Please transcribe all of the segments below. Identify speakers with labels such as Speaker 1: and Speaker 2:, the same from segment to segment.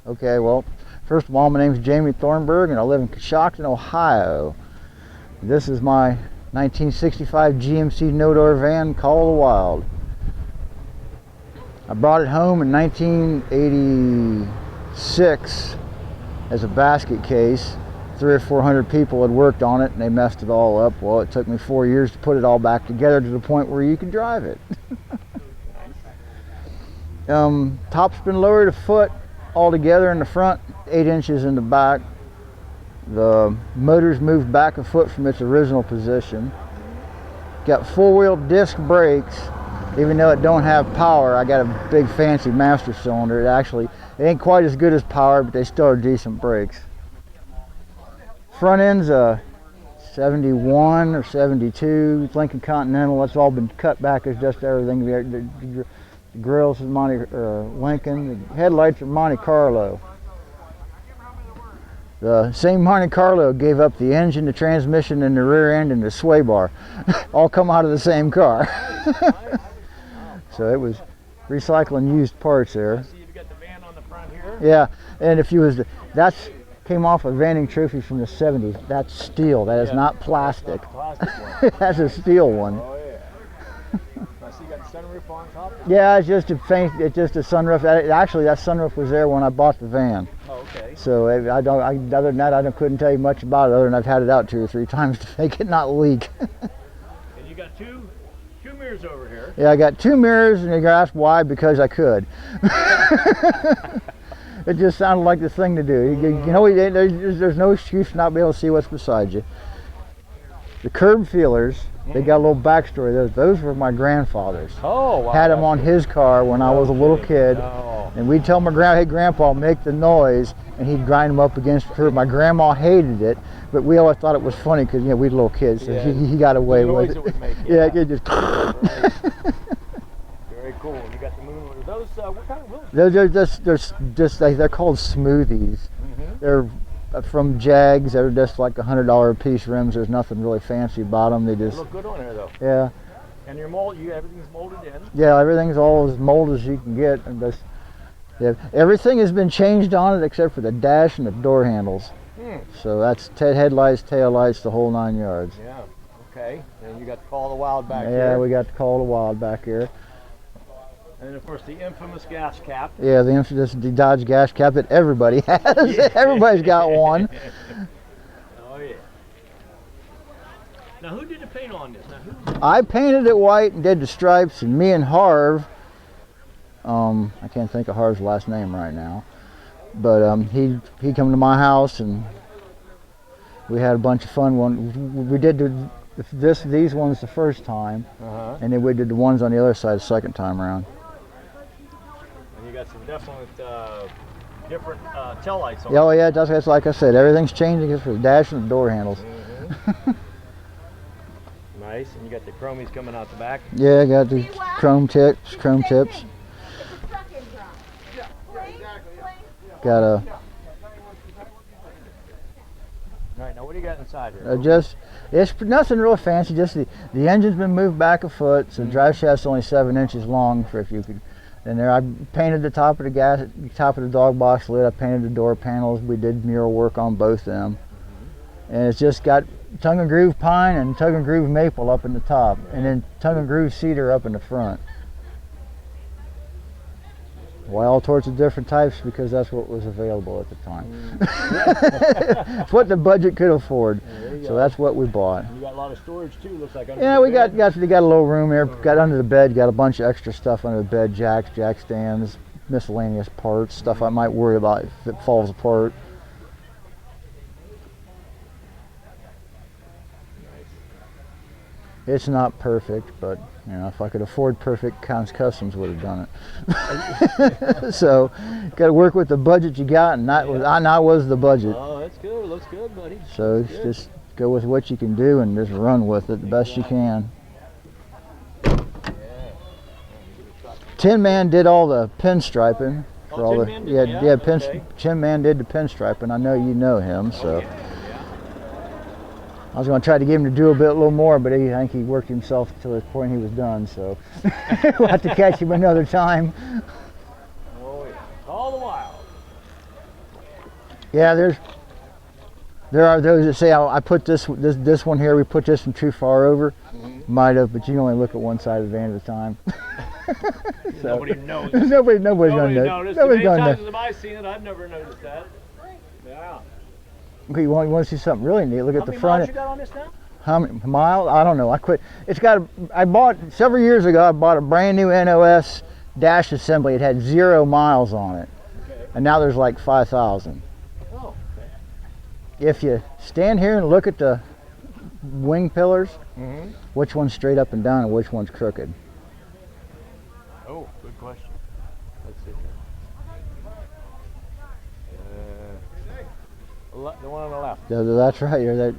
Speaker 1: Okay, well, first of all, my name is Jamie Thornburg, and I live in Coshocton, Ohio. This is my 1965 GMC no-door van, Call of the Wild. I brought it home in 1986 as a basket case. 300 or 400 people had worked on it, and they messed it all up. Well, it took me 4 years to put it all back together to the point where you can drive it. Top's been lowered a foot altogether in the front, 8 inches in the back. The motor's moved back a foot from its original position. Got 4-wheel disc brakes. Even though it don't have power, I got a big fancy master cylinder. It ain't quite as good as power, but they still are decent brakes. Front end's a 71 or 72 Lincoln Continental. That's all been cut back as just everything. The grills is Lincoln. The headlights are Monte Carlo. The same Monte Carlo gave up the engine, the transmission, and the rear end, and the sway bar. All come out of the same car. So it was recycling used parts there.
Speaker 2: I see you've got the van on the front here.
Speaker 1: Yeah, and if you was that's came off a vending trophy from the 70s. That's steel. That is not plastic. That's a steel one.
Speaker 2: Oh yeah. I see you got the sunroof on top.
Speaker 1: Yeah, it's just a sunroof. Actually, that sunroof was there when I bought the van.
Speaker 2: Oh, okay.
Speaker 1: So other than that, couldn't tell you much about it. Other than I've had it out 2 or 3 times to make it not leak.
Speaker 2: And you got two mirrors over here.
Speaker 1: Yeah, I got 2 mirrors, and you asked why? Because I could. It just sounded like the thing to do. You know, there's no excuse for not being able to see what's beside you. The curb feelers, they got a little backstory. Those were my grandfather's.
Speaker 2: Oh, wow.
Speaker 1: Had them on his car when I was a little kid.
Speaker 2: Oh.
Speaker 1: And we'd tell my hey, Grandpa, make the noise, and he'd grind them up against the curb. My grandma hated it, but we always thought it was funny because, you know, we were little kids, so
Speaker 2: yeah.
Speaker 1: he got away with it.
Speaker 2: Would make,
Speaker 1: yeah, it just...
Speaker 2: Very cool. You got the moon. Those, what kind of wheels?
Speaker 1: They're called smoothies.
Speaker 2: Mm-hmm.
Speaker 1: They're from Jags. They're just like $100 a piece rims. There's nothing really fancy about them. They
Speaker 2: look good on there though.
Speaker 1: Yeah.
Speaker 2: And everything's molded in.
Speaker 1: Yeah, everything's all as molded as you can get. And yeah, everything has been changed on it except for the dash and the door handles. So that's headlights, tail lights, the whole 9 yards.
Speaker 2: Yeah. Okay. And you got the Call of the Wild back here.
Speaker 1: Yeah, we got the Call of the Wild back here.
Speaker 2: And of course the infamous gas cap.
Speaker 1: Yeah, the Dodge gas cap that everybody has. Yeah. Everybody's got one.
Speaker 2: Oh yeah. Now who did the paint on this?
Speaker 1: I painted it white and did the stripes, and me and Harv, I can't think of Harv's last name right now, but he come to my house and we had a bunch of fun. We did these ones the first time, and then we did the ones on the other side the second time around.
Speaker 2: And you got some definite different tail lights on.
Speaker 1: Oh yeah, that's like I said, everything's changing except for the dash and the door handles.
Speaker 2: Nice, and you got the chromies coming out the back.
Speaker 1: Yeah, I got the chrome tips. Got a.
Speaker 2: All right, now what do you got inside here?
Speaker 1: It's nothing real fancy. Just the engine's been moved back a foot, so the drive shaft's only 7 inches long. If you could, and there I painted the top of the dog box lid. I painted the door panels. We did mural work on both of them, and it's just got tongue and groove pine and tongue and groove maple up in the top, and then tongue and groove cedar up in the front. Why all sorts of different types? Because that's what was available at the time. It's what the budget could afford. So that's what we bought.
Speaker 2: You got a lot of storage too. Looks like.
Speaker 1: Yeah, we got a little room there. Got under the bed. Got a bunch of extra stuff under the bed. Jack stands, miscellaneous parts, stuff I might worry about if it falls apart. It's not perfect, but you know, if I could afford perfect, Customs would have done it. So, got to work with the budget you got, and that was the budget.
Speaker 2: Oh, that's good. Looks good, buddy.
Speaker 1: So just go with what you can do and just run with it the best you can. Tin Man did all the pinstriping for all the. Tin Man did the pinstriping. I know you know him, so. I was going to try to get him to do a little more, but I think he worked himself to the point he was done, so we'll have to catch him another time.
Speaker 2: Oh yeah, Call the Wild.
Speaker 1: Yeah, there are those that say, I put this one here, we put this one too far over. Might have, but you can only look at one side of the van at a time. So,
Speaker 2: nobody knows.
Speaker 1: Nobody's gonna know.
Speaker 2: Noticed.
Speaker 1: Nobody's
Speaker 2: Many
Speaker 1: gonna
Speaker 2: times have I seen it, I've never noticed that. Yeah.
Speaker 1: Okay, you want to see something really neat? Look at the front.
Speaker 2: How many miles you got on this now?
Speaker 1: How many miles? I don't know. I quit. I bought several years ago. I bought a brand new NOS dash assembly. It had 0 miles on it, and now there's like 5,000.
Speaker 2: Oh.
Speaker 1: If you stand here and look at the wing pillars, which one's straight up and down and which one's crooked?
Speaker 2: Oh, good question. Let's see. The one on the left.
Speaker 1: That's right.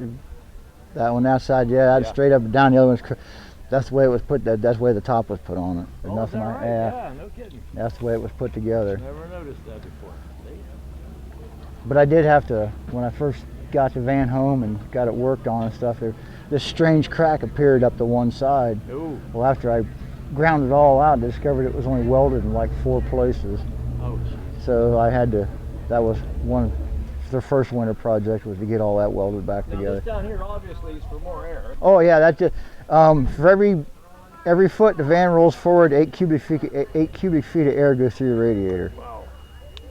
Speaker 1: That one outside, yeah, that's straight up and down. The other one's that's the way it was put. That's the way the top was put on it. There's nothing like
Speaker 2: Yeah, no kidding.
Speaker 1: That's the way it was put together.
Speaker 2: Never noticed that before.
Speaker 1: But I did have to, when I first got the van home and got it worked on and stuff, this strange crack appeared up to one side.
Speaker 2: Ooh.
Speaker 1: Well, after I ground it all out, I discovered it was only welded in like 4 places.
Speaker 2: Oh.
Speaker 1: So I had to. That was the first winter project, was to get all that welded back together.
Speaker 2: This down here obviously is for more air.
Speaker 1: Oh yeah, that's just for every foot the van rolls forward, 8 cubic feet of air goes through the radiator.
Speaker 2: Wow.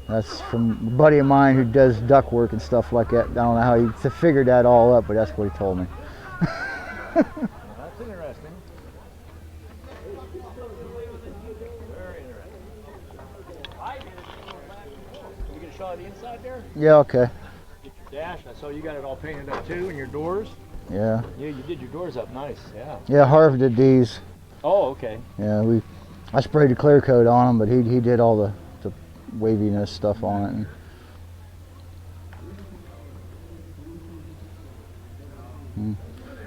Speaker 1: That's from a buddy of mine who does duct work and stuff like that. I don't know how he figured that all up, but that's what he told me.
Speaker 2: That's interesting. Very interesting. You get a shot of the inside there?
Speaker 1: Yeah, okay.
Speaker 2: Get your dash. I saw you got it all painted up too, and your doors.
Speaker 1: Yeah.
Speaker 2: Yeah, you did your doors up nice. Yeah.
Speaker 1: Yeah, Harv did these.
Speaker 2: Oh, okay.
Speaker 1: Yeah, I sprayed the clear coat on them, but he did all the waviness stuff on it.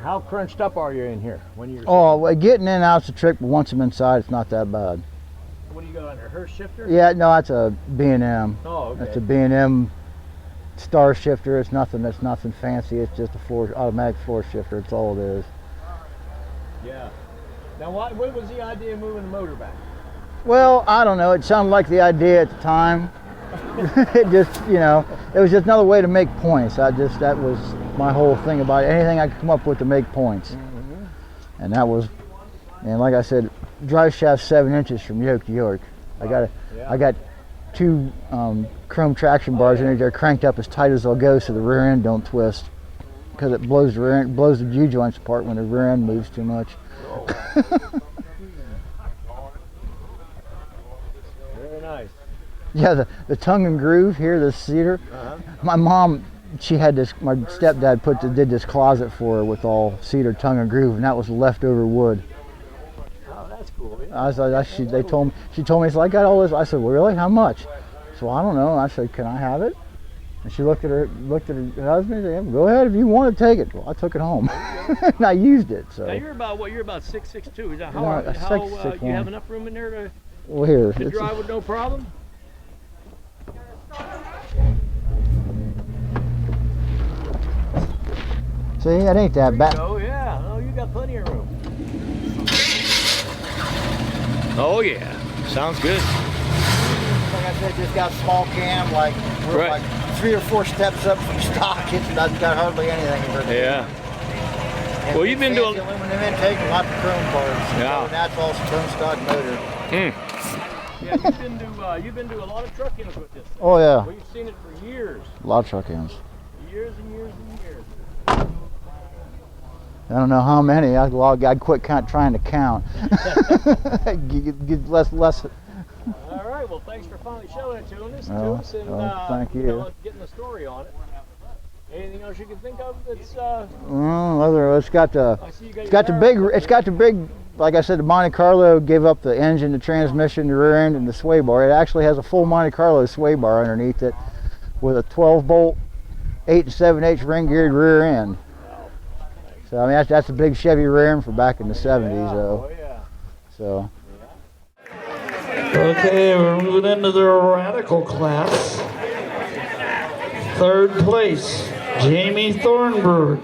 Speaker 2: How crunched up are you in here when you're?
Speaker 1: Oh, well, getting in and out's a trick, but once I'm inside, it's not that bad.
Speaker 2: What do you got under? Her shifter?
Speaker 1: Yeah, no, that's a B&M.
Speaker 2: Oh, okay.
Speaker 1: That's a B&M star shifter. It's nothing. That's nothing fancy. It's just a automatic floor shifter. That's all it is.
Speaker 2: Yeah. Now, what was the idea of moving the motor back?
Speaker 1: Well, I don't know. It sounded like the idea at the time. It just, it was just another way to make points. That was my whole thing about it. Anything I could come up with to make points. And that was, and like I said, drive shaft 7 inches from yoke to yoke. I got 2 chrome traction bars in it. They're cranked up as tight as they'll go, so the rear end don't twist, because it blows the U-joints apart when the rear end moves too much.
Speaker 2: Very nice.
Speaker 1: Yeah, the tongue and groove here, the cedar. My mom, she had this. My stepdad did this closet for her with all cedar tongue and groove, and that was leftover wood.
Speaker 2: Oh, that's cool.
Speaker 1: Yeah. She told me, so I got all this. I said, well, really? How much? So I don't know. I said, can I have it? And she looked at her husband and said, go ahead if you want to take it. Well, I took it home and I used it. So.
Speaker 2: Now you're about 6'6". Is that
Speaker 1: No,
Speaker 2: you have enough room in there to drive with no problem?
Speaker 1: See, that ain't that bad.
Speaker 2: Oh yeah, oh you got plenty of room. Oh yeah, sounds good.
Speaker 1: Like I said, just got a small cam, we're like 3 or 4 steps up from stock. It's got hardly anything.
Speaker 2: Yeah.
Speaker 1: And
Speaker 2: well, you've been doing
Speaker 1: aluminum intake, lots of chrome parts.
Speaker 2: Yeah.
Speaker 1: So that's all chrome stock motor.
Speaker 2: Yeah, you've been to a lot of truck-ins with this thing.
Speaker 1: Oh yeah.
Speaker 2: We've seen it for years.
Speaker 1: A lot of truck-ins.
Speaker 2: Years and years and years.
Speaker 1: I don't know how many. I'd quit trying to count. Get less.
Speaker 2: All right. Well, thanks for finally showing it to us, and
Speaker 1: thank you.
Speaker 2: Getting the story on it. Anything else you can think of that's?
Speaker 1: It's got the big. Like I said, the Monte Carlo gave up the engine, the transmission, the rear end, and the sway bar. It actually has a full Monte Carlo sway bar underneath it, with a 12-bolt, 8 7/8 ring geared rear end. So I mean that's a big Chevy rear end for back in the 70s, though.
Speaker 2: Oh yeah.
Speaker 1: So.
Speaker 3: Okay, we're moving into the radical class. 3rd place, Jamie Thornburg.